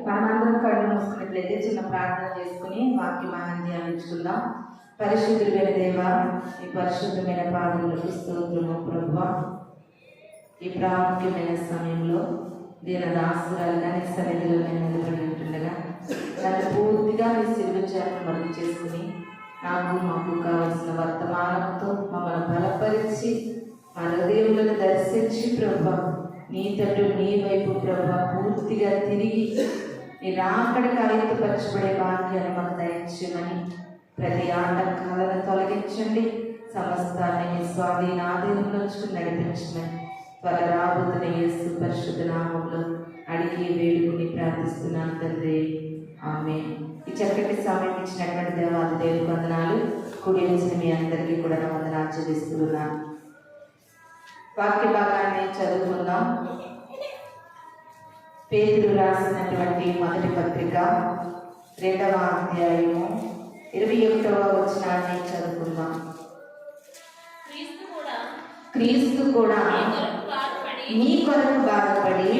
మనమందరం కళ్ళు మూసుకున్నట్లయితే చిన్న ప్రార్థన చేసుకుని వాక్యమానం ధ్యానించుకుందాం. పరిశుద్ధుడైన దేవా, ఈ పరిశుద్ధమైన పాదములకు స్తోత్రము ప్రభువా. ఈ ప్రాముఖ్యమైన సమయంలో దీని దాసురాలుగా నీ సన్నిధిలో నేను నిలబడి ఉంటుండగా నన్ను పూర్తిగా నీ శిలువ చేత మరుగు చేసుకుని మాకు కావలసిన వర్తమానంతో మమ్మల్ని బలపరిచి మా హృదయములను దర్శించి ప్రభువా, నీ తట్టు నీ వైపు ప్రభా పూర్తిగా తిరిగి నీ రాకడికి ఆయుధపరచబడే భాగ్యాన్ని మాకు దయచేయమని, ప్రతి ఆటంకాలను తొలగించండి, సమస్తాన్ని మీ స్వాధీన ఆధీనంలో నడిపించమని త్వరగా రాబోతున్న యేసు పరిశుద్ధ నామంలో అడిగి వేడుకుని ప్రార్థిస్తున్నాను తండ్రి, ఆమేన్. ఈ చక్కటి సమయం ఇచ్చినటువంటి దేవాది దేవుని వందనాలు. కుడి వచ్చిన మీ అందరికీ కూడా నా వందనాలు చెల్లిస్తున్నాను. వాక్య భాగాన్ని చదువుకుందాం. పేతురు రాసినటువంటి మొదటి పత్రిక 2వ అధ్యాయము 21వ వచనాన్ని చదువుకుందాం. క్రీస్తు కూడా మీ కొరకు బాధపడి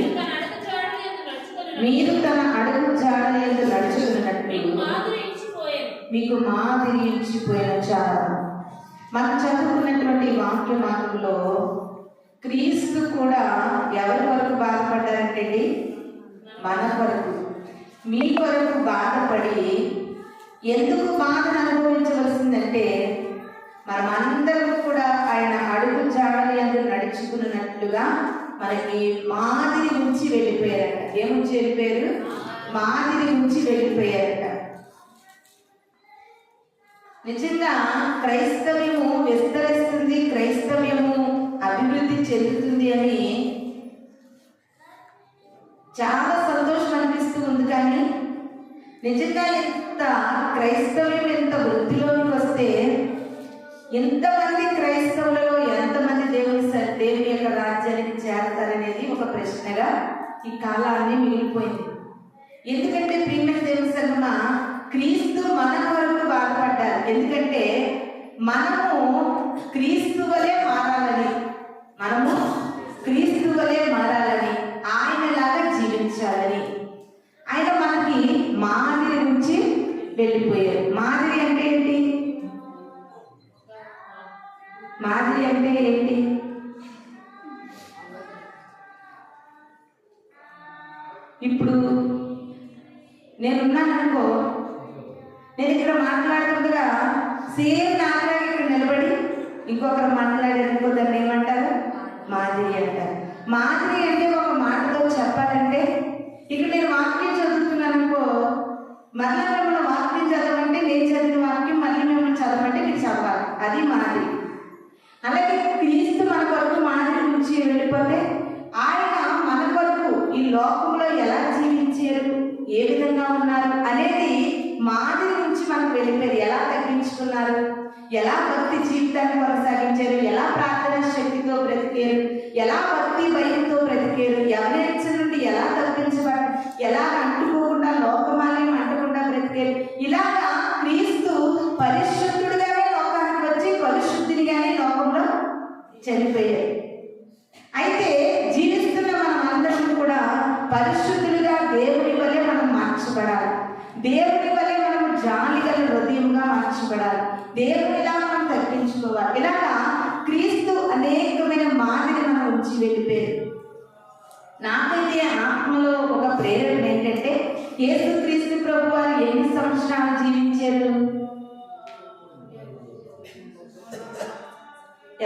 మీరు తన అడుగు జాడలేదు నడుచుకున్నట్టు మీకు మాదిరి ఇచ్చిపోయిన చాలా. మనం చదువుకున్నటువంటి వాక్య మార్గంలో క్రీస్తు కూడా ఎవరి కొరకు బాధపడ్డారంటే మన కొరకు, మీ కొరకు బాధపడి ఎందుకు బాధను అనుభవించవలసిందంటే మనమందరం కూడా ఆయన అడుగు జాడలి అందు నడుచుకున్నట్లుగా మనకి మాదిరి ఉంచి వెళ్ళిపోయారట. ఏముంచి వెళ్ళిపోయారు? మాదిరి ఉంచి వెళ్ళిపోయారట. నిజంగా క్రైస్తవ్యము విస్తరిస్తుంది, క్రైస్తవ్యము అభివృద్ధి చెందుతుంది అని చాలా సంతోషం అనిపిస్తూ ఉంది. కానీ నిజంగా క్రైస్తవ్యం ఎంత వృద్ధిలోకి వస్తే ఎంతమంది క్రైస్తవులలో ఎంతమంది దేవుని యొక్క రాజ్యానికి చేరతారనేది ఒక ప్రశ్నగా ఈ కాలాన్ని మిగిలిపోయింది. ఎందుకంటే ప్రియమైన దేవుని సంగమ, క్రీస్తు మన కొరకు బాధపడ్డారు. ఎందుకంటే మనము క్రీస్తు వలె మారాలని, ఆయనలాగా జీవించాలని ఆయన మనకి మాదిరి నుంచి వెళ్ళిపోయారు. మాదిరి అంటే ఏంటి? ఇప్పుడు నేనున్నాననుకో, నేను ఇక్కడ మాట్లాడుతుండగా సేమ్ నాలాగా ఇక్కడ నిలబడి ఇంకొకరు మాట్లాడారనుకో, దాన్ని ఏమంటారు? మాదిరి అంటారు. మాదిరి అంటే ఒక మాటతో చెప్పాలంటే, ఇక్కడ నేను వాక్యం చదువుతున్నాను అనుకో, మళ్ళీ మిమ్మల్ని వాక్యం చదవమంటే నేను చదివిన వాక్యం మళ్ళీ మిమ్మల్ని చదవమంటే మీరు చదవాలి. అది మాదిరి. అలాగే క్రీస్తు మన కొరకు మాదిరి నుంచి వెళ్ళిపోతే ఆయన మన కొరకు ఈ లోకంలో ఎలా జీవించారు, ఏ విధంగా ఉన్నారు అనేది మాదిరి నుంచి మనకు వెళ్ళిపోయారు. ఎలా తగ్గించుకున్నారు, ఎలా భక్తి జీవితాన్ని కొనసాగించారు, ఎలా ప్రార్థన శక్తితో బ్రతికారు, ఎలా భక్తి భయంతో బ్రతికారు, ఎవరి నుండి ఎలా తప్పించబడి, ఎలా అంటుకోకుండా లోకమాల్యం అంటకుండా బ్రతికారు. ఇలాగా క్రీస్తు పరిశుద్ధుడిగానే లోకానికి వచ్చి పరిశుద్ధినిగానే లోకంలో చనిపోయారు. అయితే జీవిస్తున్న మనం అందరం కూడా పరిశుద్ధులుగా దేవుని వలె మనం మార్చబడాలి. దేవుని వలె మనం జాలిగల హృదయంగా మార్చబడాలి. దేవునిలా మనం తగ్గించుకోవాలి. ఇలాగా క్రీస్తు అనేకమైన మాదిరి మనం ఉంచి వెళ్ళిపోయారు. నాకైతే ఆత్మలో ఒక ప్రేరణ ఏంటంటే, యేసు క్రీస్తు ప్రభు వారు ఎన్ని సంవత్సరాలు జీవించారు?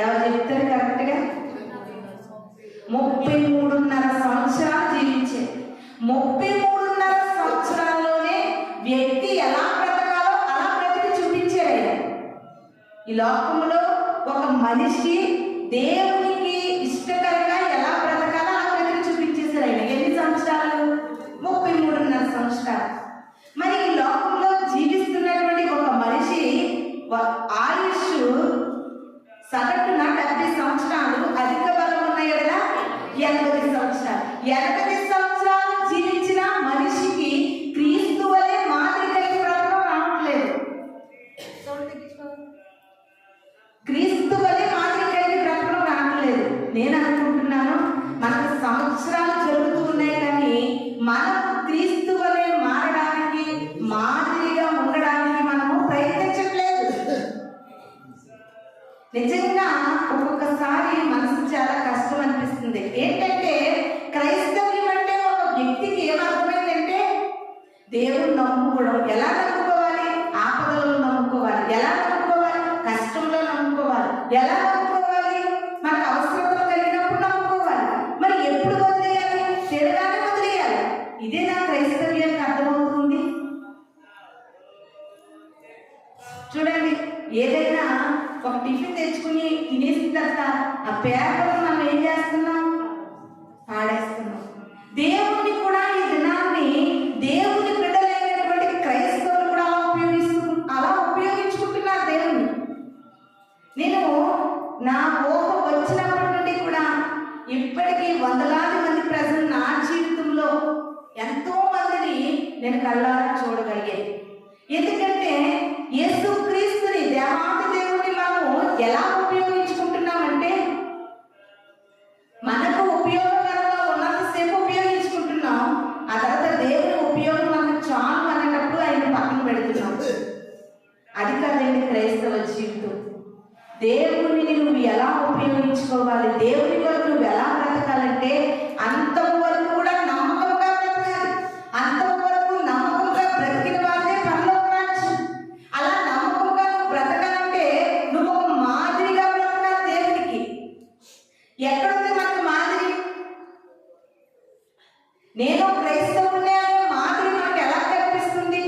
ఎవరు చెప్తారు కరెక్ట్గా? 33.5 సంవత్సరాలు జీవించారు. 33.5 సంవత్సరాల్లోనే వ్యక్తి ఎలా బ్రతకాలో అలా బ్రతికి చూపించారు. ఈ లోకంలో ఒక మనిషి దేవునికి ఇష్టకరంగా ఎలా బ్రతకాలో అలా బ్రతికి చూపించేశారు ఆయన. ఎన్ని సంవత్సరాలు? 33.5 సంవత్సరాలు. మరి ఈ లోకంలో జీవిస్తున్నటువంటి ఒక మనిషి ఆయుష్ సగటున 70 సంవత్సరాలు, అధిక బలం ఉన్నాయి కదా 80 సంవత్సరాలు. 80 సంవత్సరాలు జీవించిన మనిషికి క్రీస్తు వలె మాదిరి కలిగి బ్రతకడం రావట్లేదు. క్రీస్తు వలె మాదిరి కలిగి బ్రతకడం రావట్లేదు. నేను అనుకుంటున్నాను మనకు సంవత్సరాలు జరుగుతూ ఉన్నాయి, కానీ మన నిజంగా ఒక్కొక్కసారి మనసు చాలా కష్టం అనిపిస్తుంది. ఏంటంటే క్రైస్తవ్యం అంటే ఒక వ్యక్తికి ఏమర్థమైందంటే దేవుడు నమ్ముకోవడం. ఎలా నమ్ముకోవాలి? ఆపదలో నమ్ముకోవాలి. ఎలా నమ్ముకోవాలి? కష్టంలో నమ్ముకోవాలి. ఎలా నమ్ముకోవాలి? మనకు అవసరతలు కలిగినప్పుడు నమ్ముకోవాలి. మరి ఎప్పుడు వదిలేయాలి? చెడుగానే వదిలేయాలి. ఇదే నా క్రైస్తవ్యానికి అర్థమవుతుంది. చూడండి, ఏదైనా ఒక టిఫిన్ తెచ్చుకుని తినేసిన తర్వాత ఆ పేపర్ మనం ఏం చేస్తున్నాం? పాడేస్తున్నాం. దేవుణ్ణి కూడా ఈ దినాన్ని దేవుని బిడ్డలైనటువంటి క్రైస్తవులు కూడా అలా ఉపయోగించుకుంటున్నారు దేవుణ్ణి. నేను నా ఊహ వచ్చినప్పటి నుండి కూడా ఇప్పటికీ వందలాది మంది ప్రజలు నా జీవితంలో ఎంతో మందిని నేను కళ్ళారా చూడగలిగాను. ఎందుకంటే యేసుక్రీస్తుని దేవాది దేవుని మనము ఎలా ఉపయోగించుకుంటున్నామంటే మనకు ఉపయోగకరంగా ఉన్నంతసేపు ఉపయోగించుకుంటున్నాం. ఆ తర్వాత దేవుని ఉపయోగం మనకు చాలు అనేటప్పుడు ఆయన పక్కన పెడుతున్నాం. అది కాదండి క్రైస్తవ జీవితం. దేవుని నువ్వు ఎలా ఉపయోగించుకోవాలి, దేవుని కొరకు నువ్వు ఎలా బ్రతకాలంటే అంతవరకు కూడా నమ్మకంగా బ్రతకాలి. అంతవరకు నమ్మకంగా బ్రతికిన వాళ్ళే పరలోక రాజ్యం. అలా నమ్మకంగా నువ్వు బ్రతకాలంటే నువ్వు ఒక మాదిరిగా బ్రతకాలి దేవునికి. ఎక్కడుంది మనకు మాదిరి? నేను క్రైస్తవునే అనే మాదిరి మనకు ఎలా కనిపిస్తుంది?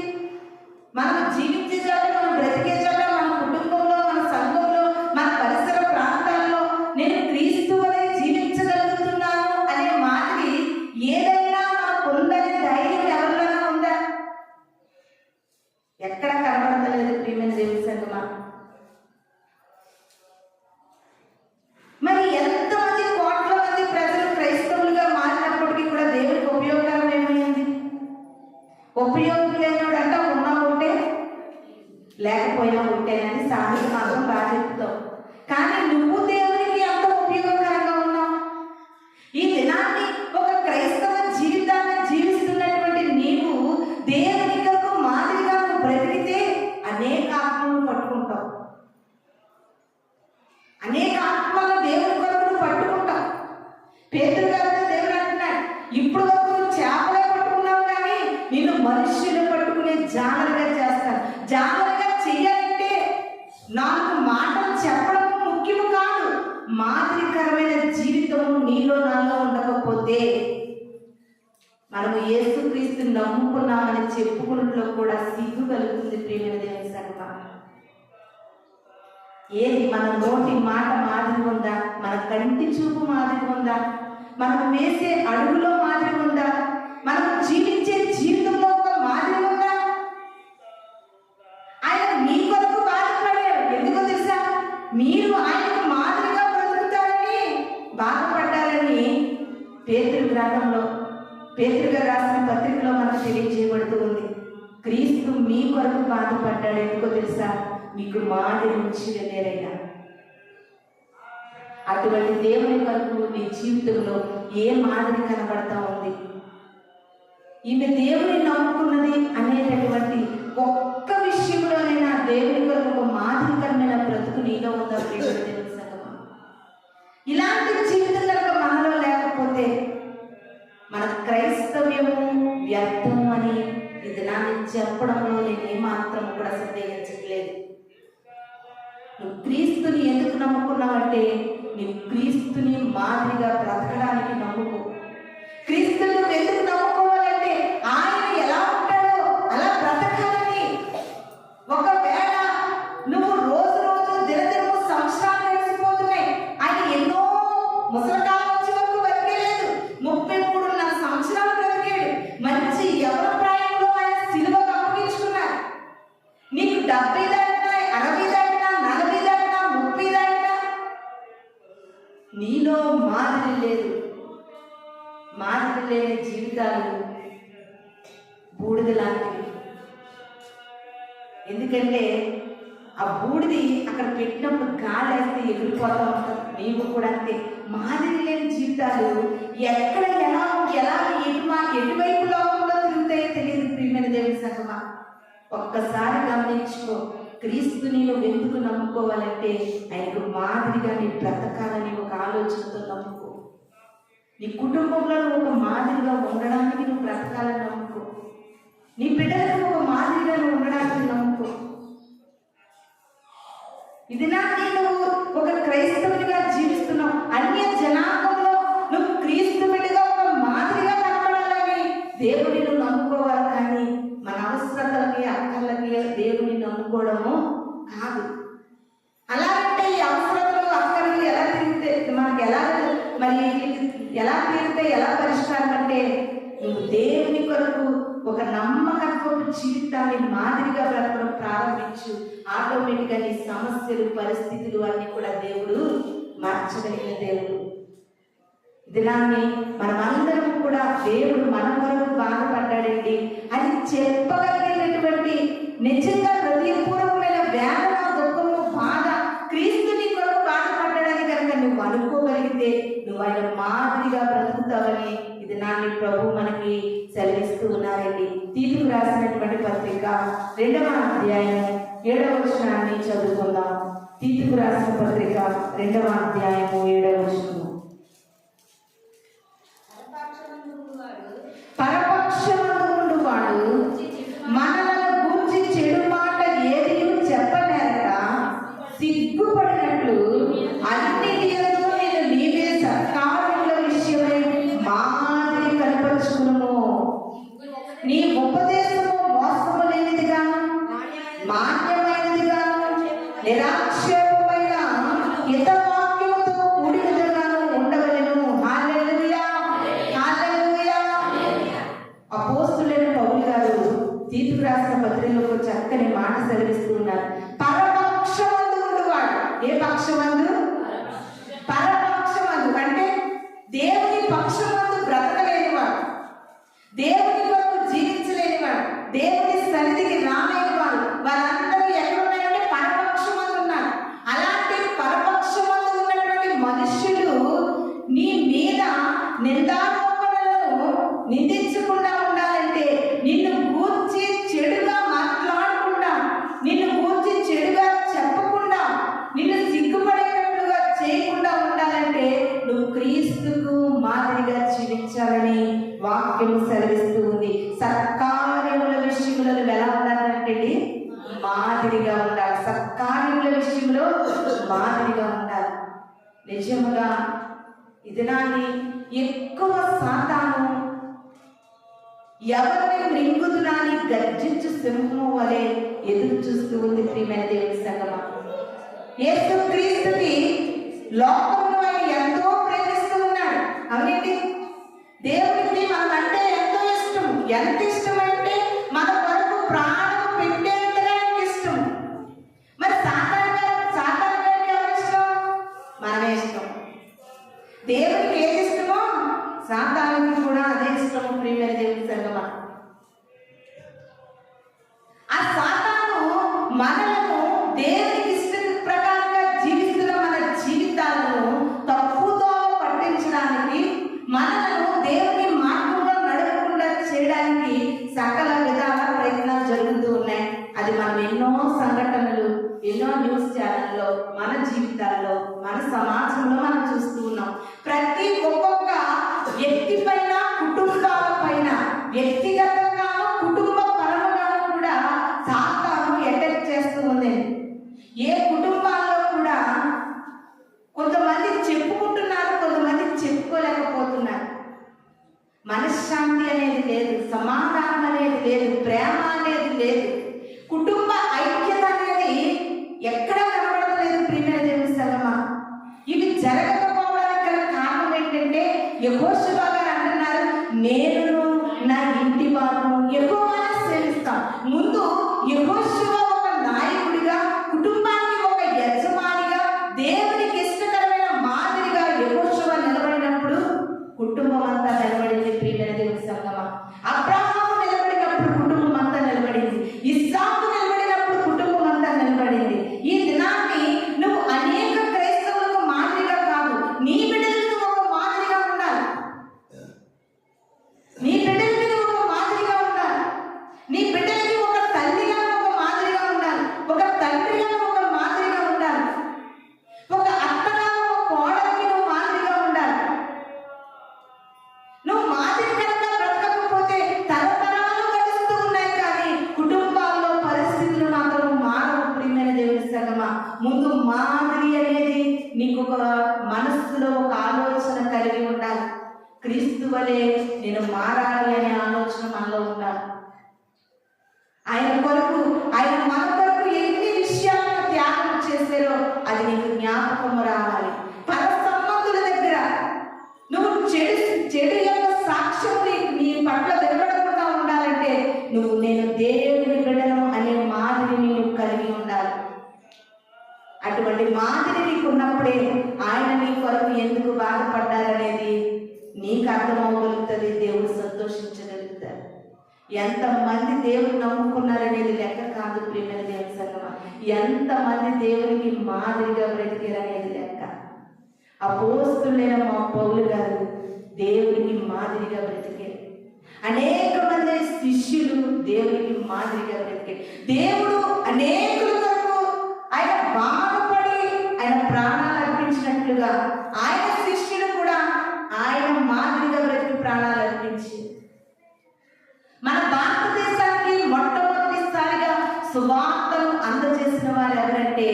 మనం జీవించే చోట, మనం బ్రతికే చోట, మన కుటుంబంలో, మన సంఘంలో, మన పరిసర ప్రాంతాల్లో నేను క్రీస్తు వలె జీవించగలుగుతున్నాను అనే మాదిరి ఏదైనా మనకు ఉందనే ధైర్యం ఎవరిలోనే ఉందా? ఎక్కడ కనబడతలేదు ప్రియమైన దేవుని సంగమా. మరి ఎంతమంది కోట్ల మంది ప్రజలు క్రైస్తవులుగా మారినప్పటికీ కూడా దేవునికి ఉపయోగకరం ఏమైంది? ఉపయోగం లేనివాడంట ఉన్నా ఉంటే లేకపోయినా ఉంటేనని సామెత మాత్రం బాగా చెప్తావు. కానీ నువ్వు దేవునికి ఎంత ఉపయోగకరంగా ఉన్నావు? ఈ దినాన్ని ఒక క్రైస్తవ జీవితాన్ని జీవిస్తున్నటువంటి నీవు దేవుని కొరకు మాదిరిగా నువ్వు బ్రతికితే అనేక ఆత్మలను పట్టుకుంటావు. అనేక ఆత్మలను దేవుని కొరకు నువ్వు పట్టుకుంటావు. పేతురు గారితో దేవుడు అంటున్నాడు, ఇప్పుడు వరకు నువ్వు చేపలే పట్టుకున్నావు కానీ నేను మనుష్యులు పట్టుకునే జానరుగా చేస్తాను. జానరుగా చెయ్యాలంటే నాకు మాటలు చెప్పడం ముఖ్యం కాదు, మాదిరికరమైన జీవితం నీలో నాలో ఉండకపోతే మనము యేసుక్రీస్తు నమ్ముకున్నామని చెప్పుకున్నట్లో కూడా సిగ్గు కలుగుతుంది. ప్రియమైన దేవుని సంగమా, ఏది మన నోటి మాట మాదిరి ఉందా? మన కంటి చూపు మాదిరి ఉందా? మనం వేసే అడుగులో మాదిరి ఉందా? మనం జీవించే జీవితంలో ఒక మాదిరి ఉందా? ఆయన మీ కొరకు బాధపడారు. ఎందుకో తెలుసా? మీరు ఆయనకు మాదిరిగా బ్రతుకుతారని బాధపడ్డారని పేతురు గ్రంథంలో, పేతురుగా రాసిన పత్రికలో మనకు తెలియజేయబడుతూ ఉంది. క్రీస్తు మీ కొరకు బాధపడ్డాడు. ఎందుకో తెలుసా? మీకు మాదిరి నుంచి వెళ్ళారైనా. అటువంటి దేవుని కొరకు నీ జీవితంలో ఏ మాదిరి కనబడతా ఉంది? ఈమె దేవుని నమ్ముకున్నది అనేటటువంటి ఒక్క విషయంలోనైనా దేవుని కొరకు ఒక మాదిరికరమైన బ్రతుకు నీలో ఉందా? దేవుని సంగమా, ఇలాంటి జీవితం కనుక మనలో లేకపోతే మన క్రైస్తవ్యము వ్యర్థం అని ఈ దినాన్ని చెప్పడంలో నేను ఏమాత్రం కూడా సందేహించట్లేదు. నువ్వు క్రీస్తుని ఎందుకు నమ్ముకున్నావంటే నువ్వు క్రీస్తుని మాదిరిగా బ్రతకడానికి నమ్ముకో. క్రీస్తుని నువ్వు ఎందుకు నమ్ముకోవాలంటే ఆయన ఎలా ఉంటాడో అలా బ్రతకాలని. ఒకవేళ నువ్వు రోజు రోజు దినదినము సంవత్సరాలు గడిచిపోతున్నాయి, ఆయన ఎన్నో ముసలికాలం వచ్చే వరకు బతికేలేదు. 33.5 సంవత్సరాలు బ్రతికాడు. మంచి ఎవరి ప్రాయంలో ఆయన సిలువకు అప్పగించుకున్నారు. నీకు 70 దాటినా, 60 దాటినా, 40 దాటినా, 30 దాటినా నీలో మాదిరి లేదు. మాదిరి లేని జీవితాలు బూడిద లాంటివి. ఎందుకంటే ఆ బూడిది అక్కడ పెట్టినప్పుడు గాలి వేస్తే ఎగిరిపోతా ఉంటాం. నీవు కూడా అంతే. మాదిరి లేని జీవితాలు ఎక్కడ ఎలా ఎటువైపు లోకంలో తిరుగుతాయో తెలియదు. ప్రియమైన దేవుని సంగమా, ఒక్కసారి గమనించుకో. క్రీస్తుని నువ్వు ఎందుకు నమ్ముకోవాలంటే ఆయనకు మాదిరిగా నీ బ్రతకాలని ఒక ఆలోచనతో నమ్ముకో. నీ కుటుంబంలో నువ్వు ఒక మాదిరిగా ఉండడానికి నువ్వు బ్రతకాలని నమ్ముకో. నీ బిడ్డలకు ఒక మాదిరిగా నువ్వు ఉండడానికి నమ్ముకో. ఇది నాకు నువ్వు ఒక క్రైస్తవునిగా జీవిస్తున్నావు. అన్య జనాంగంలో నువ్వు క్రీస్తు బిడ్డగా ఒక మాదిరిగా కనపడాలని దేవుని నువ్వు నమ్ముకోవాలి. కానీ మన అవసరతలకి అక్కర్లకి దేవుని నమ్ముకోవడము కాదు. అలాగంటే ఈ అవసరతలు అక్కర్లు ఎలా తిరిగితే మనకి ఎలా తీరితే ఎలా పరిష్కారం అంటే నువ్వు దేవుని కొరకు ఒక నమ్మకత్వపు జీవితాన్ని మాదిరిగా బ్రతకడం ప్రారంభించు. ఆటోమేటిక్గా నీ సమస్యలు పరిస్థితులు అన్నీ కూడా దేవుడు మార్చగలిగిన దేవుడు. దినాన్ని మనమందరం కూడా దేవుడు మన కొరకు బాధపడ్డాడండి అని చెప్పగలిగినటువంటి నిజంగా హృదయపూర్వకమైన వేదన, దుఃఖము, బాధ క్రీస్తుని కొరకు బాధపడ్డాడని కనుక నువ్వు అనుకోగలిగితే నువ్వు ఆయన మాదిరిగా బ్రతుకుతావని ఇది నాన్ని ప్రభు మనకి సెలవిస్తూ ఉన్నారండి. తీతుకు రాసినటువంటి పత్రిక 2వ అధ్యాయం 7వ వచనాన్ని చదువుకుందాం. తీతుకు రాసిన పత్రిక 2వ అధ్యాయం 7వ వచనం. పరపక్షమందు వాడు మనలను గూర్చి చెడు మాట ఏది చెప్పలేక సిగ్గుపడినట్లు అన్నిటిలో నేను నీవే సత్కార్యముల విషయమై మాదిరి కనపరుచుకును. నీ ఉపదేశము మోసము లేనిదిగాను మాన్యమైనదిగాను నిరాక్షేపమైన హితవాక్యముతో కూడినదిగాను ఉండవలెను. హల్లెలూయా, హల్లెలూయా. అపోస్తలుడైన పౌలు గారు తీతుకు రాసిన పత్రికలో చక్కని మాట సెలవిస్తూ ఉన్నారు. పరపక్షమందు ఉండువాడు. ఏ పక్షమందు? పరపక్షమందు అంటే దేవుని పక్షమందు బ్రతకలేనివాడు, దేవుని కొరకు జీవించలేనివాడు, దేవుని సన్నిధికి రాలేనివాడు, వారందరూ ఎక్కడున్నారంటే పరపక్షమందు ఉన్నారు. అలాంటి పరపక్షమందు ఉన్నటువంటి మనుషులు నీ మీద నిందారోపణలను నిందించకుండా ఉండాలంటే, నిన్ను గూర్చి చెడుగా మాట్లాడకుండా, నిన్ను గూర్చి చెడుగా చెప్పకుండా, నిన్ను సిగ్గుపడేటట్లుగా చేయకుండా ఉండాలంటే నువ్వు క్రీస్తుకు మాదిరిగా జీవించాలని వాక్యం సెలవిస్తూ ఉంది. సత్కార్యముల విషయంలో ఎలా ఉండాలంటే మాదిరిగా ఉండాలి. సత్కార్యముల విషయంలో మాదిరిగా ఉండాలి. నిజముగా ఇదినాన్ని ఎక్కువ సాతాను ఎవరిని మృంగుదునాని గర్జించు సింహము వలె ఎదురు చూస్తూ ఉంది. ప్రియమైన దేవుని సంగమా, యేసు క్రీస్తుని లోకంలో ఆయన ఎంతో ప్రేమిస్తూ ఉన్నాడు. అవునండి, దేవునికి మనం అంటే ఎంతో ఇష్టం. ఎంత ఇష్టం అంటే మన కొరకు ప్రాణం పెట్టేంతగా ఇష్టం. మరి సాతాను గారికి ఎవరి ఇష్టం? మనమే ఇష్టం. దేవునికి ఏది ఇష్టమో సాతానుకి కూడా అదే ఇష్టము. ప్రియమైన దేవుని సంగమా, ఆ సాతాను మనలను దేవునికి ఇష్ట ప్రకారంగా జీవిస్తున్న మన జీవితాలను తప్పుతో పట్టించడానికి, మనలను దేవుని మార్గంలో నడవకుండా చేయడానికి సకల విధాల ప్రయత్నాలు జరుగుతూ ఉన్నాయి. అది మనం ఎన్నో సంఘటనలు, ఎన్నో న్యూస్ ఛానల్లో, మన జీవితాల్లో, మన సమాజంలో మనం చూస్తూ ఉన్నాం. ప్రతి ఒక్కొక్క వ్యక్తి పైన, కుటుంబాల పైన, వ్యక్తిగతంగాను కుటుంబ పరముగాను కూడా సాతాను అటాక్ చేస్తూ ఉంది. ఏ కుటుంబాల్లో కూడా కొంతమంది చెప్పుకుంటున్నారు, కొంతమంది చెప్పుకోలేకపోతున్నారు. మనశ్శాంతి అనేది లేదు, సమాధానం అనేది లేదు, ప్రేమ అనేది లేదు, కుటుంబ ఐక్యత అనేది ఎక్కడా కనబడలేదు. ప్రియమైన దేవుని సంగమా, ఇవి జరగకపోవడానికి గల కారణం ఏంటంటే యెహోషువ గారు అంటున్నారు, నేను నా ఇంటి వారు యెహోవాను సేవిస్తాం. ముందు యెహోషువ ఒక నాయకుడిగా, కుటుంబానికి ఒక యజమానిగా, దేవునికి ఇష్టకరమైన మాదిరిగా యెహోషువ నిలబడినప్పుడు కుటుంబం అంతా నిలబడింది. ప్రియమైన దేవుని సంగమా, అబ్రహాము నిలబడినప్పుడు కుటుంబం అంతా నిలబడింది. ఇస్సాకు నిలబడినప్పుడు కుటుంబం అంతా నిలబడింది. ఈ దినాన్ని నువ్వు అనేక క్రైస్తవులకు మాదిరిగా కాదు, నీ బిడ్డలకు ఒక మాదిరిగా ఉండాలి. నీ బిడ్డలకి ఒక మాదిరిగా ఉండాలి. మాదిరి నీకు ఉన్నప్పుడే ఆయన నీ కొరకు ఎందుకు బాధపడ్డారనేది నీకు అర్థమవగలుగుతుంది. దేవుడు సంతోషించగలుగుతారు. ఎంతమంది దేవుడు నమ్ముకున్నారనేది లెక్క కాదు ప్రియమైన దేవుని సంగమా. ఎంతమంది దేవునికి మాదిరిగా బ్రతికారనేది లెక్క. అపోస్తులైన మా పౌలు గారు దేవునికి మాదిరిగా బ్రతికారు. అనేక మంది శిష్యులు దేవునికి మాదిరిగా బ్రతికారు. దేవుడు అనేకుల కొరకు ఆయన బాధపడి ఆయన ప్రాణాలు అర్పించినట్లుగా ఆయన శిష్యులు కూడా ఆయన మాదిరిగా బ్రతికి ప్రాణాలు అర్పించారు. మన భారతదేశానికి మొట్టమొదటిసారిగా సువార్తను అందజేసిన వారు ఎవరంటే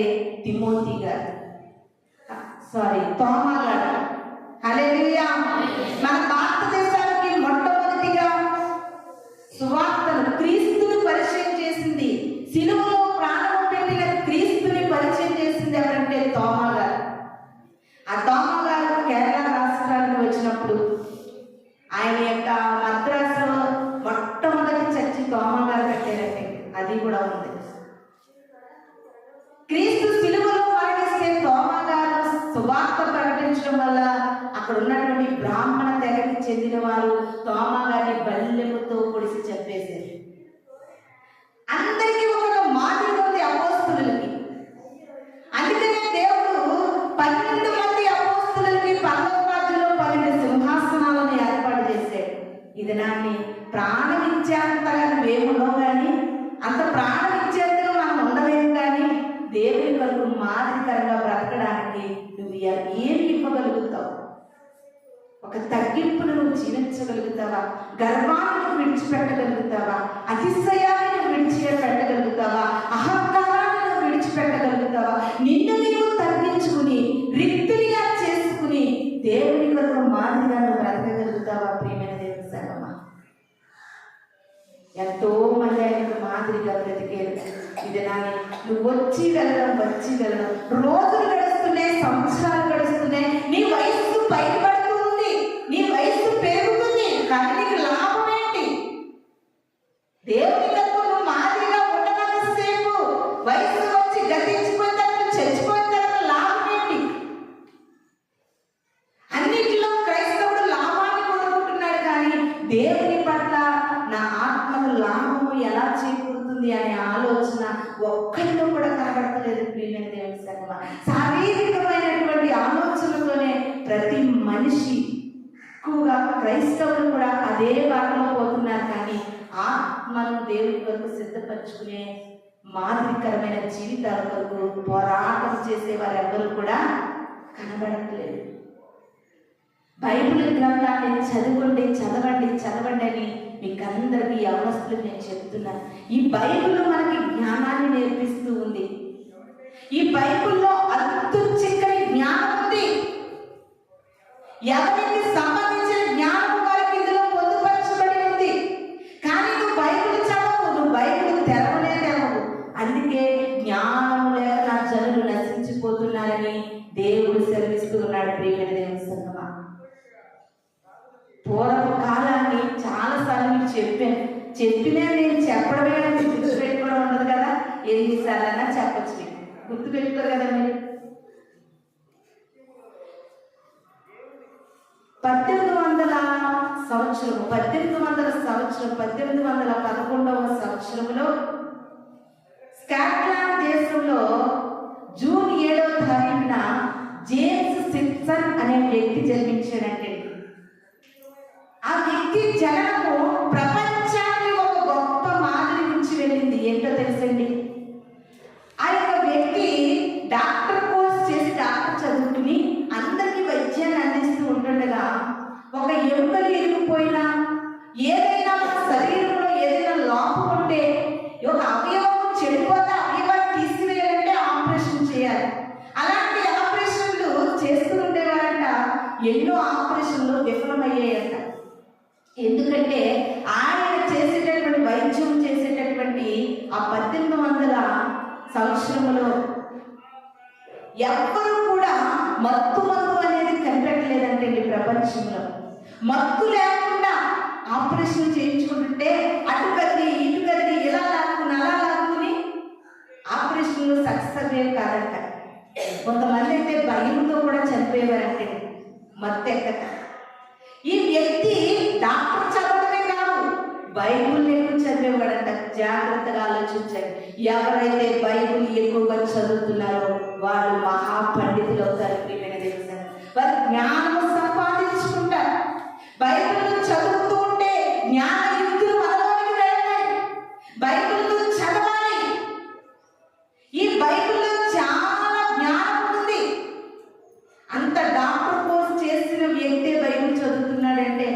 తోమా గారు. హల్లెలూయా. మన భారతదేశానికి మొట్టమొదటిగా సువార్తను క్రీస్తుని పరిచయం చేసింది, సిలువలో ప్రాణం పెట్టిన క్రీస్తుని పరిచయం చేసింది ఎవరంటే తోమా గారు. ఆ తోమా గారు కేరళ రాష్ట్రానికి వచ్చినప్పుడు ఆయన యొక్క మద్రాసులో మొట్టమొదటి చర్చి తోమా గారు కట్టారంటే అది కూడా ఉంది. క్రీస్తు సిలువలో మరణిస్తే తోమా గారు సువార్త ప్రకటించడం వల్ల అక్కడ ఉన్నటువంటి బ్రాహ్మణ తెగకి చెందిన వారు తోమా గారిని బల్లెముతో పొడిసి చంపేశారు. అందరికీ ఒక మాదిరి ఉంది అపోస్తలులకి. అందుకనే దేవుడు 12 మంది అపోస్తలులకి పరలోక రాజ్యంలో 12 సింహాసనాలను ఏర్పాటు చేశాడు. ఇది నాన్ని ప్రాణం ఇచ్చేంతగా నువ్వేముండవు కానీ, అంత ప్రాణం ఇచ్చేంతగా మనం ఉండలేము కానీ, దేవుని కొరకు మాదిరికరంగా బ్రతకడానికి నువ్వు ఏమి ఇవ్వగలుగుతావు? ఒక తగ్గింపును నువ్వు జీవించగలుగుతావా? గర్వాన్ని నువ్వు విడిచిపెట్టగలుగుతావా? అతిశయాన్ని నువ్వు విడిచిపెట్టగలుగుతావా? అహంకారాన్ని నువ్వు విడిచిపెట్టగలుగుతావా? నిన్ను నీవు తగ్గించుకుని రిక్తునిగా చేసుకుని దేవుని కొరకు మాదిరిగా నువ్వు బ్రతకగలుగుతావా? ప్రియమైన దేవుని సంగమా, ఎంతో మంది ఆయనకు మాదిరిగా బ్రతికేరు. ఇది నాని నువ్వు వచ్చి వెళ్ళడం రోజులు గడుస్తున్నాయి, సంవత్సరాలు గడుస్తున్నాయి, నీ వయస్సు బయటపడుతూ ఉంది, నీ వయస్సు పెరుగుతుంది, కానీ నీకు లాభం ఏంటి? దేవుని కొరకు నువ్వు మాదిరిగా ఉండనంతసేపు వయస్సు వచ్చి గతించిపోయిన తర్వాత చచ్చిపోయిన తర్వాత లాభం ఏంటి? అన్నిటిలో క్రైస్తవుడు లాభాన్ని కోరుకుంటున్నాడు కానీ దేవుని పట్ల నా ఆత్మకు లాభము ఎలా చేకూరుతుంది అనే ఆలోచన ఒక్కరిలో కూడా కనబడతలేదు. ప్రియమైన దేవుని సంగమా, శారీరకమైనటువంటి ఆలోచనతోనే ప్రతి మనిషి ఎక్కువగా క్రైస్తవులు కూడా అదే బాటలో పోతున్నారు కానీ ఆత్మను దేవుని కొరకు సిద్ధపరచుకునే మాదిరికరమైన జీవితాల కొరకు పోరాటం చేసే వారు ఎవరు కూడా కనబడట్లేదు. బైబిల్ గ్రంథాన్ని చదవండి అని మీకందరికీ అవస్థలు నేను చెప్తున్నాను. ఈ బైబిల్ మనకి జ్ఞానాన్ని నేర్పిస్తూ ఉంది. ఈ బైబిల్లో అంతు చిక్కని జ్ఞానం ఉంది. ఎవరికి సంబంధించిన జ్ఞానం వారికి ఇందులో పొందుపరచబడి ఉంది. కానీ నువ్వు బైబిల్ చదవవు, నువ్వు బైబిల్ తెరవవు. అందుకే జ్ఞానం లేక నా జనులు నశించిపోతున్నారని దేవుడు సెలవిస్తూ ఉన్నాడు. ప్రియమైన దేవుని సంగమా, పూర్వపు కాలాన్ని చాలాసార్లు మీకు చెప్పినా నేను చెప్పడమే గుర్తుపెట్టుకోవడం ఉండదు కదా, ఎన్నిసార్లన్నా చెప్పచ్చు, మీకు గుర్తుపెట్టుకోరు కదా మీరు. 1811వ సంవత్సరంలో స్కాట్లాండ్ దేశంలో జూన్ 7వ తారీఖున జేమ్స్ సిప్సన్ అనే వ్యక్తి జన్మించాడంటే ఆ వ్యక్తి జననము ప్రపంచాన్ని ఒక గొప్ప మాదిరి నుంచి వెళ్ళింది. ఏంటో తెలుసండి, ఆ యొక్క వ్యక్తి డాక్టర్ కోర్స్ చేసి డాక్టర్ చదువుకుని అందరికీ వైద్యాన్ని అందిస్తూ ఉంటుండగా ఒక ఎముకలు ఇరిగిపోయినా, ఏదైనా మన శరీరంలో ఏదైనా లోపం ఉంటే, ఒక అవయవం చెడిపోతే అవయవాన్ని తీసివేయాలంటే ఆపరేషన్ చేయాలి. అలాంటి ఆపరేషన్లు చేస్తూ ఉండేవారంట. ఎన్నో ఆపరేషన్లు విఫలమయ్యాయంట. ఎందుకంటే ఆయన చేసేటటువంటి వైద్యం చేసేటటువంటి ఆ 1800 సంవత్సరంలో ఎవ్వరూ కూడా మత్తు అనేది కనిపెట్టలేదంటే ప్రపంచంలో. మత్తు లేకుండా ఆపరేషన్ చేయించుకుంటుంటే అటు కదిలి ఇటు కదిలి ఇలా లాక్కుని ఆపరేషన్లు సక్సెస్ అయ్యేవి కాదంట. కొంత బైబిల్ ఎక్కువ చదివేవాడంట. జాగ్రత్తగా ఆలోచించండి. ఎవరైతే బైబిల్ ఎక్కువగా చదువుతున్నారో వాళ్ళు మహాపండితులు అవుతారు. ప్రియమైన దేవుని వారు జ్ఞానం సంపాదించుకుంటారు. బైబిల్ చదువుతూ ఉంటే జ్ఞానయుక్తులు మనలోనికి వెళ్తాయి. బైబిల్ చదవాలి. ఈ బైబిల్లో చాలా జ్ఞానం ఉంది. అంత డాక్టర్ కోర్స్ చేసిన వ్యక్తి బైబిల్ చదువుతున్నాడంటే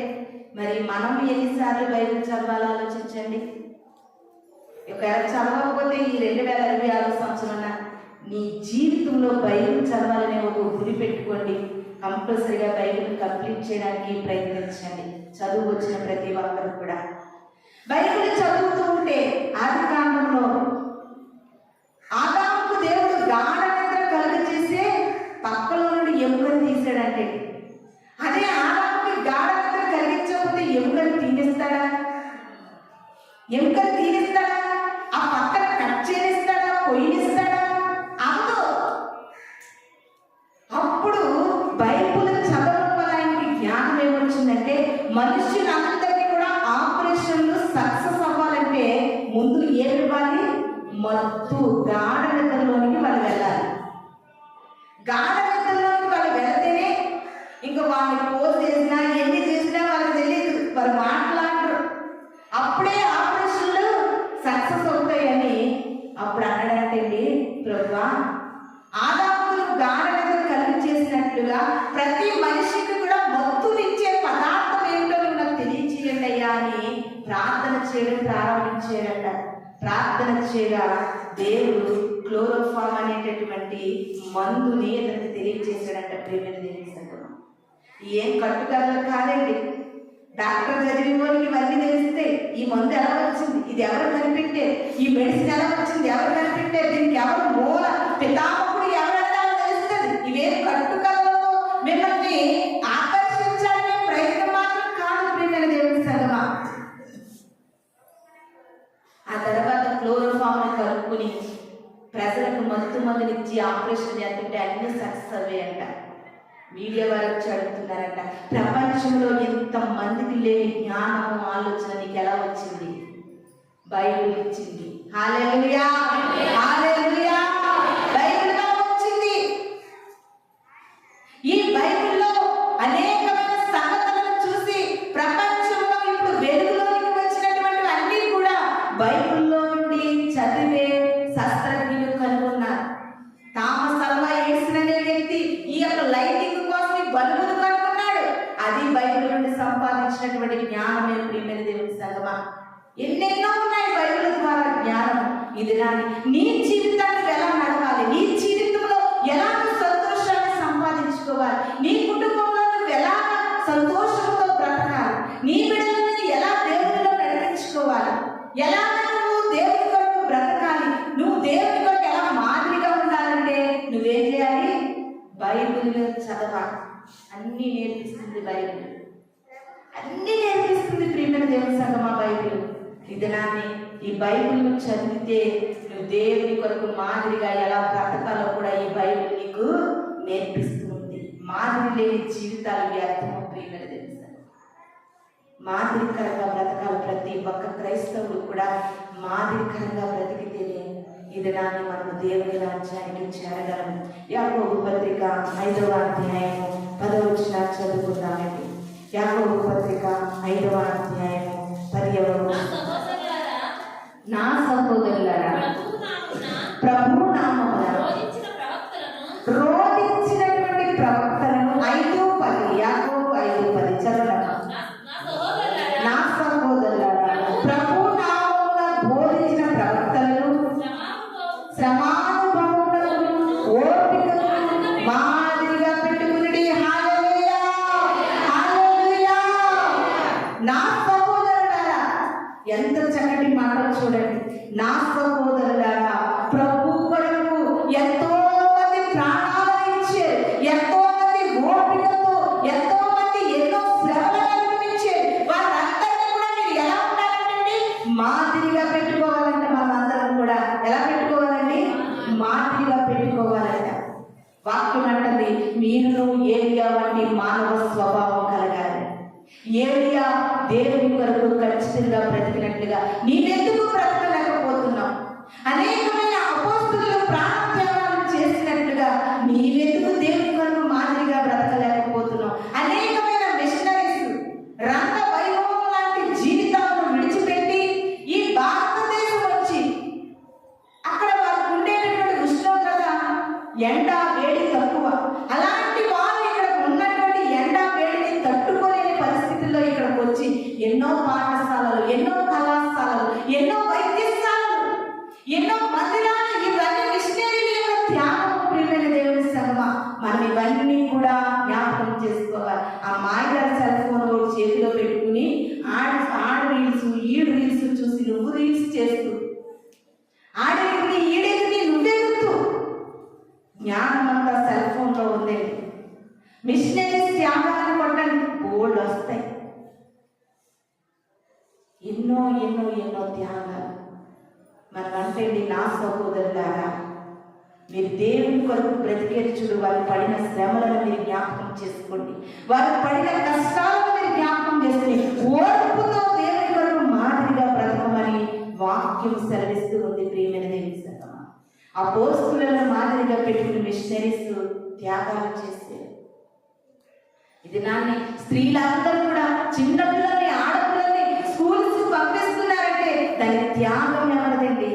మరి మనం ఎన్నిసార్లు బైబిల్ చదవాలో ఆలోచించండి. ఒకవేళ చదవకపోతే ఈ 2026 సంవత్సరం నీ జీవితంలో బైబిల్ చదవాలనే ఒక గురి పెట్టుకోండి. కంపల్సరిగా బైబిల్ కంప్లీట్ చేయడానికి ప్రయత్నించండి. చదువు వచ్చిన ప్రతి ఒక్కరు కూడా బైబిల్ చదువుతూ ఉంటే ఆదికాండంలో ఆదాముకు దేవుడు గాఢ నిద్ర కలుగజేసే పక్కలో నుండి ఎముకను తీసాడంటే, అదే ఆదాముకి గాఢ నిద్ర కలిగించకపోతే ఎముకను తీనిస్తాడా? ఎముకను తీనిస్తాడా? ఆ పక్కన కట్ చేస్తాడా? పొయ్యిస్తాడా? అవదు. అప్పుడు బైబిల్ చదవడం వల్ల ఆయనకి జ్ఞానం ఏమొచ్చిందంటే, మనుషులందరికీ కూడా ఆపరేషన్లు సక్సెస్ అవ్వాలంటే ముందు ఏమి ఇవ్వాలి? మత్తు గాఢ నిద్రలోనికి వాళ్ళు వెళ్ళాలి. గాఢ నిద్రలోనికి వాళ్ళు వెళితేనే ఇంకా వాళ్ళని పోజ్ చేసినా ఎన్ని చేసినా వాళ్ళకి తెలియదు, వాళ్ళు మాట్లాడరు. అప్పుడే ఆపరేషన్లు సక్సెస్ అవుతాయని అప్పుడు అన్నాడంటండి ప్రభువా, ఆదామును గాఢ నిద్ర కలిగి చేసినట్లుగా ప్రతి మనిషికి కూడా మత్తునిచ్చే పదార్థం ఏమిటో నాకు తెలియచేయండి అయ్యా అని ప్రార్థన చేయడం ప్రారంభించాడంట. ప్రార్థన చేయగా దేవుడు క్లోరోఫామ్ అనేటటువంటి మందుని అతనికి తెలియజేశాడంట. ప్రేమైన దేవుని సంగమం, ఏం కట్టుకథలు కాదండి. డాక్టర్ చదివిన వాళ్ళకి ఇవన్నీ తెలిస్తే ఈ మందు ఎలా వచ్చింది, ఇది ఎవరు కనిపెట్టే, ఈ మెడిసిన్ ఎలా వచ్చింది, ఎవరు కనిపెట్టే, దీనికి ఎవరు మూల పితామహుడు ఎవరైనా తెలుస్తుంది. ఇవేం కట్టుకథలతో మిమ్మల్ని ఆకర్షించాలనే ప్రయత్నం మాత్రం కాదు. ప్రేమైన దేవుని సంగమా, ఆ తర్వాత క్లోరోఫామ్ని కలుపుకుని ప్రజలకు మత్తు మందునిచ్చి ఆపరేషన్ చేస్తుంటే అన్ని సక్సెస్ అయ్యాయంట. మీడియా వారు వచ్చి అడుగుతున్నారంట, ప్రపంచంలో ఎంత మందికి లేని జ్ఞానం ఆలోచన నీకు ఎలా వచ్చింది? బైబిల్ ఇచ్చింది. హల్లెలూయా, హల్లెలూయా. బైబిల్ వచ్చింది. ఈ బైబిల్లో అనేకమైన సంగతులను చూసి ప్రపంచంలో ఇప్పుడు వెలుగులోనికి వచ్చినటువంటి అన్ని కూడా బైబిల్లో నుండి చదివే శాస్త్రజ్ఞులు కనుగొన్నారు. థామస్ అల్వా ఎడిసన్ అనే వ్యక్తి ఈ యొక్క లైటింగ్ కోసం బల్బులు కనుగొన్నాడు. అది బైబిల్ నుండి సంపాదించినటువంటి జ్ఞానమే. ప్రియమైన దేవుని సంగమా, ఎన్నెన్నో ఉన్నాయి బైబిల్ ద్వారా జ్ఞానం. ఇది నీ జీవితాన్ని ఎలా నడవాలి, నీ జీవితంలో ఎలా సంతోషాన్ని సంపాదించుకోవాలి, నీ కుటుంబంలో నువ్వు ఎలా సంతోషంతో బ్రతకాలి, నీ బిడ్డలను ఎలా దేవునిలో నడిపించుకోవాలి, ఎలా నువ్వు దేవుని కొరకు బ్రతకాలి, నువ్వు దేవుని కొరకు ఎలా మాదిరిగా ఉండాలంటే నువ్వేం చేయాలి? బైబిల్ చదవాలి. అన్నీ నేర్పిస్తుంది బైబిల్, అన్నీ నేర్పిస్తుంది. ప్రియమైన దేవుని సంగమా, బైబిల్ ఇదనాన్ని ఈ బైబిల్ను చదివితే నువ్వు దేవుని కొరకు మాదిరిగా ఎలా బ్రతకాలో కూడా ఈ బైబిల్ నీకు నేర్పిస్తుంది. మాదిరి లేని జీవితాలు వ్యర్థము. ప్రియమైన దేవుని సంగమా, మాదిరికరంగా బ్రతకాలి. ప్రతి ఒక్క క్రైస్తవులు కూడా మాదిరికరంగా బ్రతికితేనే ఇది నాన్ని మనము దేవుని రాజ్యానికి చేరగలము. యాకోబు పత్రిక 5వ అధ్యాయము 10వ వచనం చదువుకుందామండి. యాకోబు పత్రిక 5వ అధ్యాయము 10వ వచనం. నా సహోదరులారా, ప్రభు నామమున రోధించినటువంటి ప్రవక్తలను 5:10, యాకోబు 5:10 చదవడం. నా సహోదరులారా, ప్రభు నామమున బోధించిన ప్రవక్తలను శ్రమానుభవములను ఓపికను మాదిరిగా పెట్టుకుని. హల్లెలూయా, హల్లెలూయా. నా సహోదరులారా, ఎంత చక్కటి మాటలు చూడండి. నా సహోదరులారా, ప్రభు కొరకు ఎంతో మంది ప్రాణాలను ఇచ్చారు, ఎంతో మంది ఓపికతో, ఎంతో మంది ఎన్నో శ్రమలను అనుభవించారు. వారందరినీ కూడా మీరు ఎలా ఉండాలంటే మాదిరిగా పెట్టుకోవాలంట. మనందరం కూడా ఎలా పెట్టుకోవాలండి? మాదిరిగా పెట్టుకోవాలంట. వాక్యం అంటుంది, మీరు ఏలియా వంటి మానవ స్వభావం కలగాలి. ఏలియా దేవుని కొరకు ఖచ్చితంగా బ్రతికిన చెప్పినట్లుగా నీవెందుకు బ్రతకలేకపోతున్నావు? అనేకమైన అపోస్తులు ప్రాణత్యాగాలు చేసినట్లుగా నీవెందుకు దేవుని కొరకు మాదిరిగా బ్రతకలేకపోతున్నావు? అనేకమైన మిషనరీస్ రంగ వైభవం లాంటి జీవితాలను విడిచిపెట్టి ఈ భారతదేశం వచ్చి అక్కడ వారికి ఉండేటటువంటి ఉష్ణోగ్రత ఎండ వేడి తక్కువ, అలాంటి వారు ఇక్కడ ఉన్నటువంటి ఎండ వేడిని తట్టుకోలేని పరిస్థితుల్లో ఇక్కడికి వచ్చి ఎన్నో పాఠశాలలు, ఎన్నో కళాశాలలు, ఎన్నో వైద్యశాలలు, ఎన్నో మందిరాలు, ఇవన్నీ మిషనరీల యొక్క త్యాగం. ప్రియమైన దేవుని సంగమా, మనం ఇవన్నీ కూడా జ్ఞాపకం చేసుకోవాలి. ఆ మాయగారి సెల్ ఫోన్ చేతిలో పెట్టుకుని ఆడు రీల్స్ ఈడు రీల్స్ చూసి నువ్వు రీల్స్ చేస్తూ ఆడెగుని ఈడెగుని నువ్వెగుతూ జ్ఞానం అంతా సెల్ ఫోన్లో ఉందండి. మిషనరీస్ త్యాగాన్ని కొట్టండి, బోల్డ్ వస్తాయి. ఎన్నో ఎన్నో ఎన్నో త్యాగాలు మనకంటే నా సహోదరులారా, మీరు దేవుని కొరకు బ్రతికేర్చుడు వారు పడిన శ్రమలను మీరు జ్ఞాపకం చేసుకోండి, వారు పడిన కష్టాలను మీరు జ్ఞాపకం చేసుకుని ఓర్పుతో దేవుని కొరకు మాదిరిగా బ్రతకమని వాక్యం సెలవిస్తూ ఉంది. ప్రియమైన దేవుని సంగమా, అపోస్తులను మాదిరిగా పెట్టుకుని మిషనరీస్ త్యాగాలు చేశారు. ఇది నాన్ని స్త్రీలందరూ కూడా చిన్న పిల్లల్ని, ఆడపిల్లల్ని స్కూల్స్ పంపిస్తున్నారంటే దాని త్యాగం ఎవరిదండి?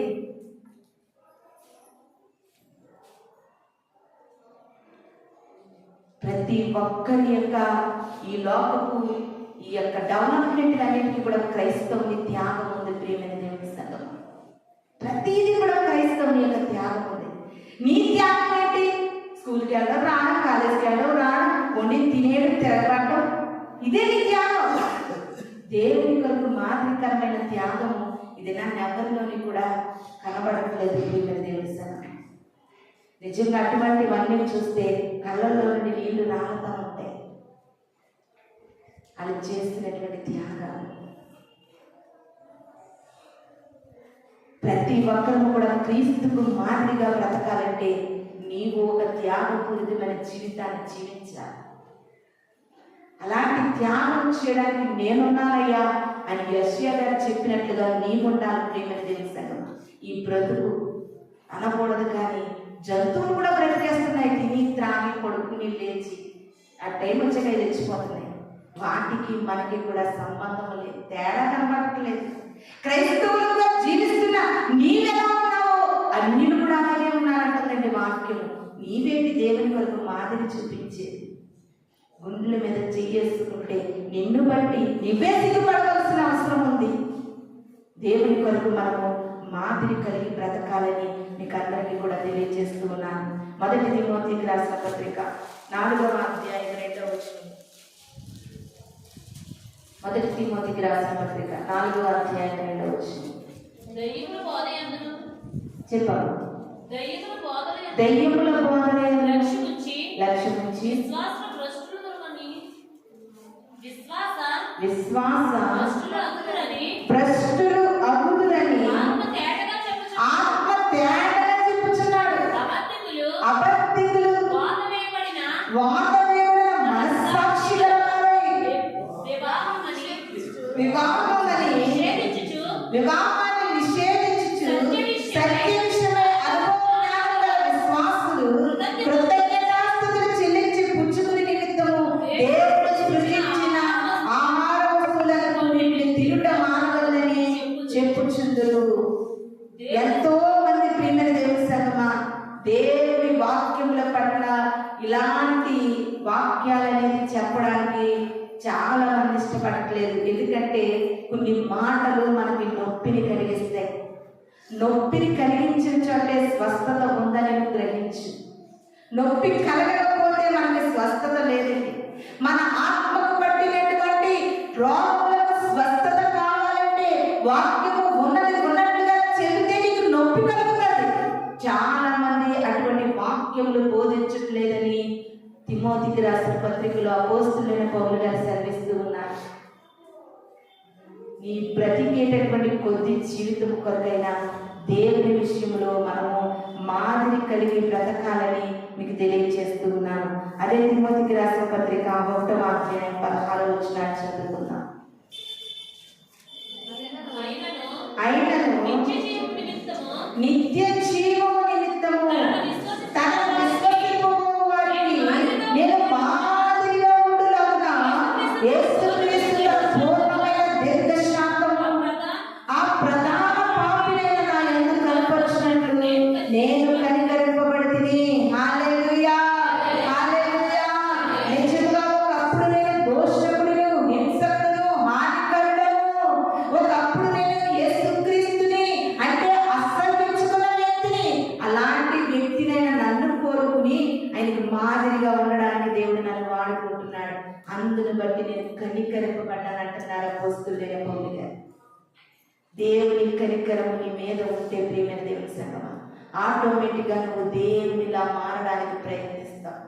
ప్రతి ఒక్కరి యొక్క ఈ లోకపు ఈ యొక్క డెవలప్మెంట్ అన్నిటికీ కూడా క్రైస్తవుని త్యాగం ఉంది. ప్రియమైన దేవుని సంగమా, ప్రతిదీ కూడా క్రైస్తవుని యొక్క త్యాగం ఉంది. నీ త్యాగం ఏంటి? స్కూల్కి వెళ్ళడం రావడం, కాలేజీకి వెళ్ళడం రావడం, వండి తినేయడం, తిరగబడడం, ఇదే నీ త్యాగం. దేవుని కొరకు మాదిరికరమైన త్యాగము ఇది నా ఎవరిలోని కూడా కనబడట్లేదు. ప్రియమైన దేవుని సంగమా, నిజంగా అటువంటివన్నీ చూస్తే కళ్ళల్లో నుండి నీళ్లు రాలుతూ ఉంటాయి. అది చేస్తున్నటువంటి త్యాగాలు ప్రతి ఒక్కరు కూడా క్రీస్తుకు మాదిరిగా బ్రతకాలంటే నీవు ఒక త్యాగపూరితమైన జీవితాన్ని జీవించాలి. అలాంటి త్యాగం చేయడానికి నేనున్నానయ్యా అని యెషయా గారు చెప్పినట్లుగా నీవుండాలి. ప్రియమైన దేవుని సంగమా, ఈ బ్రతుకు అనకూడదు, కానీ జంతువులు కూడా బ్రతికేస్తున్నాయి, తిని త్రాగి పడుకుని లేచి ఆ టైం వచ్చాక తెచ్చిపోతున్నాయి. వాటికి మనకి కూడా సంబంధం లేదు, తేడా కనబడట్లేదు. క్రైస్తవులుగా జీవిస్తున్న నీవెలా ఉన్నావో అన్నిలు కూడా అలాగే ఉన్నారంటుందండి వాక్యము. నీవేంటి దేవుని కొరకు మాదిరి చూపించేది? గుండెల మీద చెయ్యేసుకుంటే నిన్ను బట్టి నువ్వే సిగ్గుపడవలసిన అవసరం ఉంది. దేవుని కొరకు మనము మాదిరి కలిగి బ్రతకాలని మీకు అందరికీ కూడా తెలియజేస్తూ ఉన్నాను. 1 తిమోతికి రాసిన పత్రిక 4వ అధ్యాయం 2వ వచనం. 1 తిమోతికి రాసిన పత్రిక 4వ అధ్యాయం 2వ వచనం. చెప్పాము, దయ్యముల బోధనే లక్ష్యముంచి విశ్వాస భ్రష్టులు అగుదురని ఆత్మ తేటగా చెప్పుచున్నాడు. అబద్ధికులు వాదవేయబడిన మనస్సాక్షి గలవారై వివాహాన్ని నిషేధించుచు సత్య విషయమై అనుభవం గల విశ్వాసులు కృతజ్ఞతాస్తుతులు చెల్లించి పుచ్చుకుని నిమిత్తము దేవుడు సృష్టించిన ఆహార వస్తువులను తినుట మానవలని చెప్పుచుందురు. ఎంతో మంది ప్రియమైన దేవుని సంగమా, దేవుని వాక్యముల పట్ల ఇలాంటి వాక్యాలు అనేది చెప్పడానికి చాలా మంది ఇష్టపడట్లేదు. ఎందుకంటే కొన్ని మాటలు మనకి నొప్పిని కలిగిస్తాయి. నొప్పిని కలిగించిన చోటే స్వస్థత ఉందని గ్రహించు. నొప్పి కలగకపోతే మనకి స్వస్థత లేదండి. మన ఆత్మకు పట్టినటువంటి రోగులకు స్వస్థత కావాలంటే వాక్యము ఉన్నట్లుగా చెబితే నీకు నొప్పి కలుగుతుంది. చాలా మంది అటువంటి వాక్యములు బోధించట్లేదని తిమోతికి రాసిన పత్రికలో అపోస్తలుడైన పౌలు గారు సెలవిస్తూ ఉన్నారు. ఈ బ్రతికేటటువంటి కొద్ది జీవితం కొరకైనా దేవుని విషయంలో మనము మాదిరి కలిగి బ్రతకాలని మీకు తెలియజేస్తూ ఉన్నాను. అదే తిమోతికి రాసిన పత్రిక 1వ అధ్యాయం 16వ వచనాన్ని చదువుకుందాం. ఆయనను నిత్య జీవము నిమిత్తము తనను విశ్వసింపబో వారికి నేను మాదిరిగా ఉండులాగున యేసుక్రీస్తుల పూర్ణమైన దీర్ఘశాంతము ఆ ప్రధాన పాపినైన నా యందు కనపరచినట్లు నేను కనికరింపబడితిని. హల్లెలూయా, హల్లెలూయా. నిజంగా ఒకప్పుడు నేను దోషకుడును, హింసకుడును, హానికరుడను. ఒకప్పుడు నేను యేసుక్రీస్తుని అంటే అసహించుకున్న వ్యక్తిని. అలాంటి వ్యక్తినైనా నన్ను కోరుకుని ఆయనకు మాదిరిగా ఉండడానికి దేవుడు నన్ను వాడుకుంటున్నాడు. అందును బట్టి నేను కనికరింపబడ్డానంటున్నారు అపోస్తలుడైన పౌలు గారు. దేవుని కనికరము నీ మీద ఉంటే ప్రియమైన దేవుని సంగమా, ఆటోమేటిక్గా నువ్వు దేవునిలా మారడానికి ప్రయత్నిస్తావు.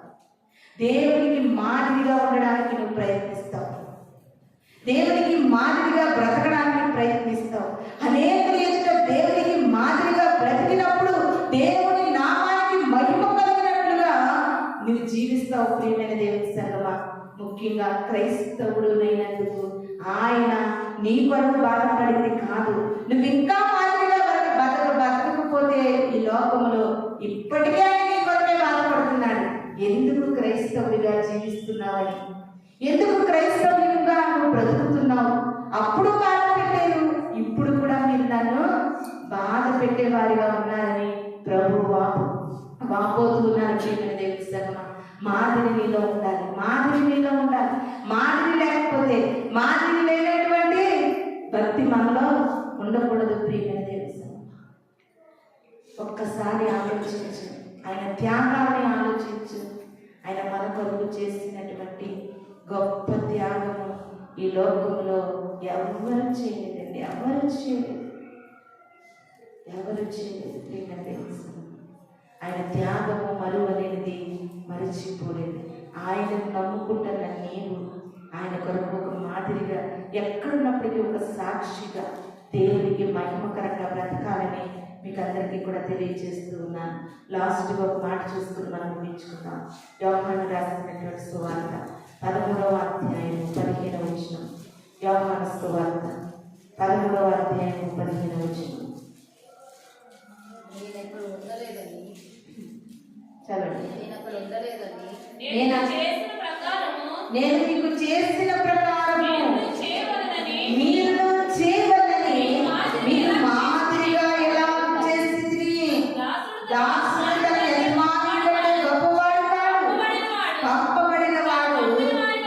దేవునికి మాదిరిగా ఉండడానికి నువ్వు ప్రయత్నిస్తావు. దేవునికి మాదిరిగా బ్రతకడానికి ప్రయత్నిస్తావు. అనేకుల ఎదుట దేవునికి మాదిరిగా బ్రతికినప్పుడు దేవుని నామానికి మహిమ కలిగినట్లుగా నువ్వు జీవిస్తావు. ప్రియమైన దేవుని సంగమా, ముఖ్యంగా క్రైస్తవుడునైనందుకు ఆయన నీ కొరకు బాధపడింది కాదు. నువ్వు ఇంకా మాదిరిగా బతకపోతే ఈ లోకంలో ఇప్పటికే ఆయన నీ కొరకే బాధపడుతున్నాడు. ఎందుకు క్రైస్తవుడిగా జీవిస్తున్నావని, ఎందుకు క్రైస్తవుడిగా నువ్వు బ్రతుకుతున్నావు? అప్పుడు బాధ పెట్టారు, ఇప్పుడు కూడా మీరు నన్ను బాధ పెట్టేవారిగా ఉన్నారని ప్రభు వాపోతున్నారు. దేవుని సంగమా, మాదిరి నీలో ఉండాలి, మాదిరి నీలో ఉండాలి. మాదిరి లేకపోతే, మాదిరి లేనటువంటి భక్తి మనలో ఉండకూడదు. ప్రియమైన దేవుని సంగమా, ఒక్కసారి ఆలోచించు, ఆయన త్యాగాన్ని ఆలోచించు. ఆయన మన కొరకు చేసినటువంటి గొప్ప త్యాగము ఈ లోకంలో ఎవరు చేయలేదండి, ఎవరు చేయలేదు. ప్రియమైన దేవుని సంగమా, ఆయన త్యాగము మరువలేనిది, మరిచిపోలేదు. ఆయనను నమ్ముకుంటున్న నీవు ఆయన కొరకు ఒక మాదిరిగా, ఎక్కడున్నప్పటికీ ఒక సాక్షిగా దేవునికి మహిమకరంగా బ్రతకాలని మీకు అందరికీ కూడా తెలియజేస్తూ ఉన్నాను. లాస్ట్గా ఒక మాట చూసుకుని మనం ముగించుకుందాం. యోహాను రాసినటువంటి సువార్త 13వ అధ్యాయం 15వ వచనం. యోహాను సువార్త 13వ అధ్యాయం 15వ వచనం. చదవండి. నేను మీకు చేసిన ప్రకారము మీరు చేయవలనని మీరు మాదిరిగా ఎలా చేసిరి. దాసుడు తన యజమాని కంటే గొప్పవాడు కాడు, పంపబడిన వాడు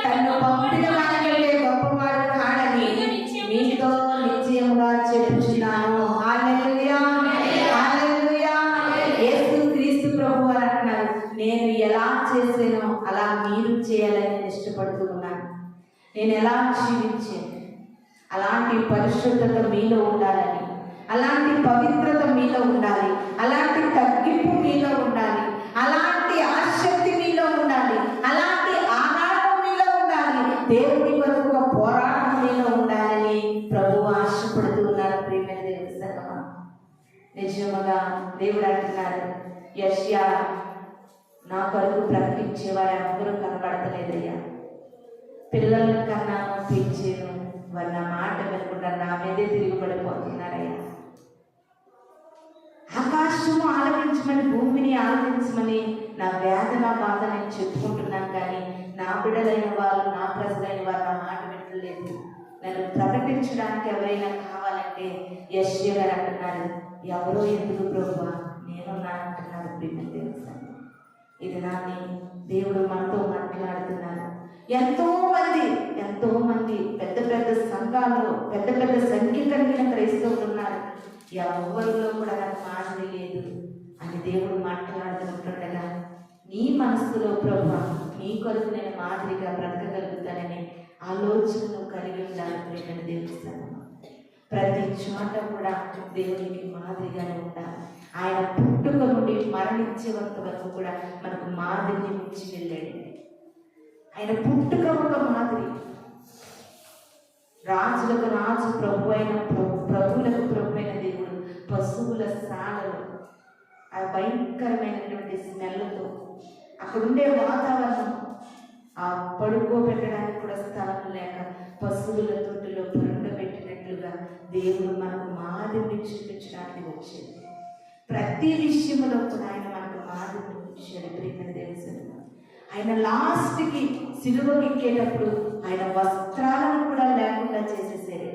తను పంపిన వాడి కంటే గొప్పవాడు కాడని మీతో నిశ్చయముగా చెప్పుచున్నాను. హల్లెలూయా, హల్లెలూయా. యేసుక్రీస్తు ప్రభువు అంటున్నారు, నేను ఎలా చేసానో అలా మీరు చేయాలని నేను ఇష్టపడుతూ ఉన్నాను. నేను ఎలా జీవించాను అలాంటి పరిశుద్ధత మీలో ఉండాలని, అలాంటి పవిత్రత మీలో ఉండాలి, అలాంటి తగ్గింపు మీలో ఉండాలి, అలాంటి ఆసక్తి మీలో ఉండాలి, అలాంటి ఆరాటం మీలో ఉండాలి, దేవుని కొరకు ఒక పోరాటం మీలో ఉండాలని ప్రభువు ఆశపడుతూ ఉన్నారు. ప్రియమైన దేవుని సంగమా, నిజముగా దేవుడు అంటున్నారు, యెషయా నా కొరకు ప్రకటించే వారు ఎవరు కనబడతలేదయ్యా. పిల్లలను కన్నాను, పెంచాను, వారు నా మాట వినకుండా నా మీదే తిరుగుబడిపోతున్నారయ్యా. ఆకాశము ఆలకించమని, భూమిని ఆలకించమని నా వేదన బాధ నేను చెప్పుకుంటున్నాను, కానీ నా బిడ్డలైన వాళ్ళు, నా ప్రజలైన వారు నా మాట వినట్లేదు. నన్ను ప్రకటించడానికి ఎవరైనా కావాలంటే యెషయా గారు అంటున్నారు, ఎవరో ఎందుకు ప్రభువా, నేనున్నా అంటున్నారు. ప్రియమైన దేవుని సంగమా, ఇది నాని దేవుడు మనతో మాట్లాడుతున్నారు. ఎంతో మంది పెద్ద పెద్ద సంఘాల్లో పెద్ద పెద్ద సంఖ్య కలిగిన క్రైస్తవులు ఉన్నారు. ఎవరిలో కూడా నాకు మాదిరి లేదు అని దేవుడు మాట్లాడుతుండగా నీ మనసులో ప్రభువా, నీ కొరకు నేను మాదిరిగా బ్రతకగలుగుతానని ఆలోచనను కలిగి ఉండాలి. ప్రియమైన దేవుని సంగమా, ప్రతి చోట కూడా దేవునికి మాదిరిగానే ఉండాలి. ఆయన పుట్టుక నుండి మరణించేంత వరకు కూడా మనకు మాదిరిని మించి వెళ్ళాడు. ఆయన పుట్టుక ఒక మాదిరి. రాజులకు రాజు, ప్రభువులకు ప్రభు అయిన దేవుడు పశువుల శాలలో ఆ భయంకరమైనటువంటి స్మెల్తో అక్కడుండే వాతావరణం, ఆ పడుకోబెట్టడానికి కూడా స్థలం లేక పశువుల తొట్టులో పరుండబెట్టినట్లుగా దేవుడు మనకు మాదిరి ప్రతి విషయంలో కూడా ఆయన మనకు మాదిరి ఉంచాడు. ప్రియమైన దేవుని ఆయన లాస్ట్కి సిలువకి ఎక్కేటప్పుడు ఆయన వస్త్రాలను కూడా లేకుండా చేసేసాడు.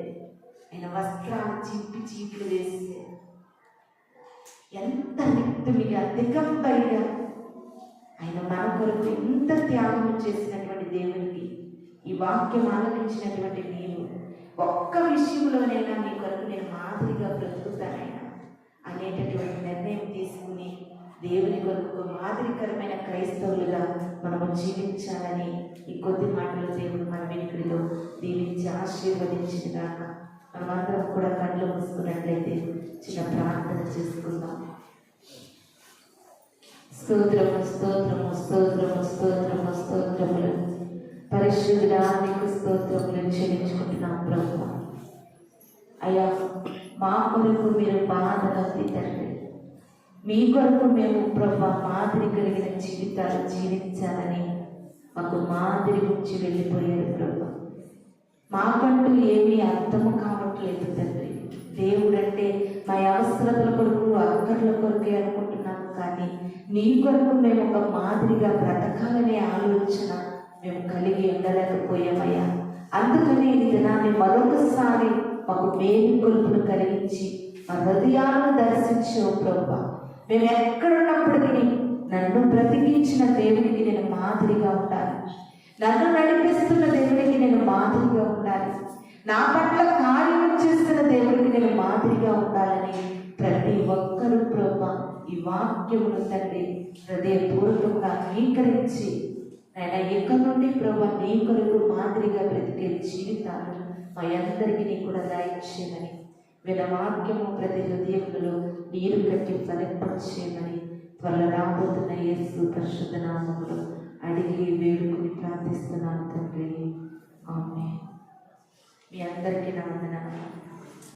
ఆయన వస్త్రాలు చీపులు వేసేసాడు. ఎంత నిత్తుమిగా దిగంబరిగా ఆయన మన కొరకు ఎంత త్యాగం చేసినటువంటి దేవునికి ఈ వాక్యం ఆలపించినటువంటి నీవు ఒక్క విషయంలోనైనా నీ కొరకు నేను మాదిరిగా బ్రతుకుతానైనా అనేటటువంటి నిర్ణయం తీసుకుని దేవుని కొరకు మాదిరికరమైన క్రైస్తవులుగా మనము జీవించాలని ఈ కొద్ది మాటలు దేవుడు మన వెనుకడిలో దీవించి ఆశీర్వదించినగాక. మనమందరం కూడా కళ్ళు మూసుకున్నట్లయితే చిన్న ప్రార్థన చేసుకుందాం. స్తోత్రము స్తోత్రము స్తోత్రము స్తోత్రము స్తోత్రములు పరిశుద్ధుడా నీకు స్తోత్రములు చెల్లించుకుంటున్నాం ప్రభువా. అయ్యా మా కొరకు మీరు బాధలు తండ్రి, మీ కొరకు మేము ప్రభువా మాదిరి కలిగిన జీవితాలు జీవించాలని మాకు మాదిరి నుంచి వెళ్ళిపోయారు ప్రభువా. మాకంటూ ఏమీ అర్థము కావట్లేదు తండ్రి. దేవుడంటే మా అవసరతల కొరకు అక్కర్ల కొరకే అనుకుంటున్నాము, కానీ నీ కొరకు మేము ఒక మాదిరిగా బ్రతకాలనే ఆలోచన మేము కలిగి ఉండలేకపోయామయ్యా. అందుకని ఈ దినాన్ని మరొకసారి మాకు మేలు కొలుపును కలిగించి మా హృదయాలను దర్శించావు ప్రభువా. మేము ఎక్కడున్నప్పటికీ నన్ను బ్రతికించిన దేవుడికి నేను మాదిరిగా ఉండాలి, నన్ను నడిపిస్తున్న దేవుడికి నేను మాదిరిగా ఉండాలి, నా పట్ల కార్యం చేస్తున్న దేవుడికి నేను మాదిరిగా ఉండాలని ప్రతి ఒక్కరూ ప్రభువా ఈ వాక్యమును తండ్రి హృదయపూర్వకంగా అంగీకరించి ఆయన ఎక్కడి నుండి ప్రభువా నీ కొరకు మాదిరిగా బ్రతికే జీవితాలు మా అందరికీ కూడా దయచేయమని, విన వాక్యము ప్రతి హృదయంలో నీరు కట్టి ఫలింపచేయమని త్వరలో రాబోతున్న యేసు పరిశుద్ధ నామములో అడిగి వేడుకుని ప్రార్థిస్తున్నాను తండ్రి. ఆమేన్. మీ అందరికీ నా వందనాలు.